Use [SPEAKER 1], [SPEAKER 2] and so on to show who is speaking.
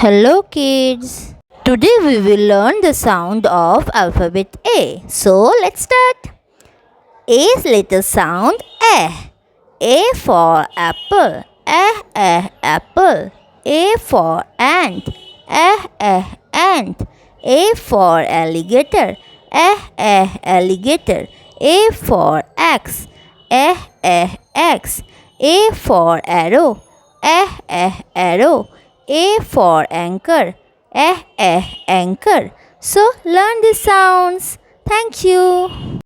[SPEAKER 1] Hello kids. Today we will learn the sound of alphabet A. So let's start. A's letter sound eh. A for apple. Apple. A for ant. Ant. A for alligator. Alligator. A for axe. Axe. A for arrow. Arrow. A for anchor. Anchor. So learn the sounds. Thank you.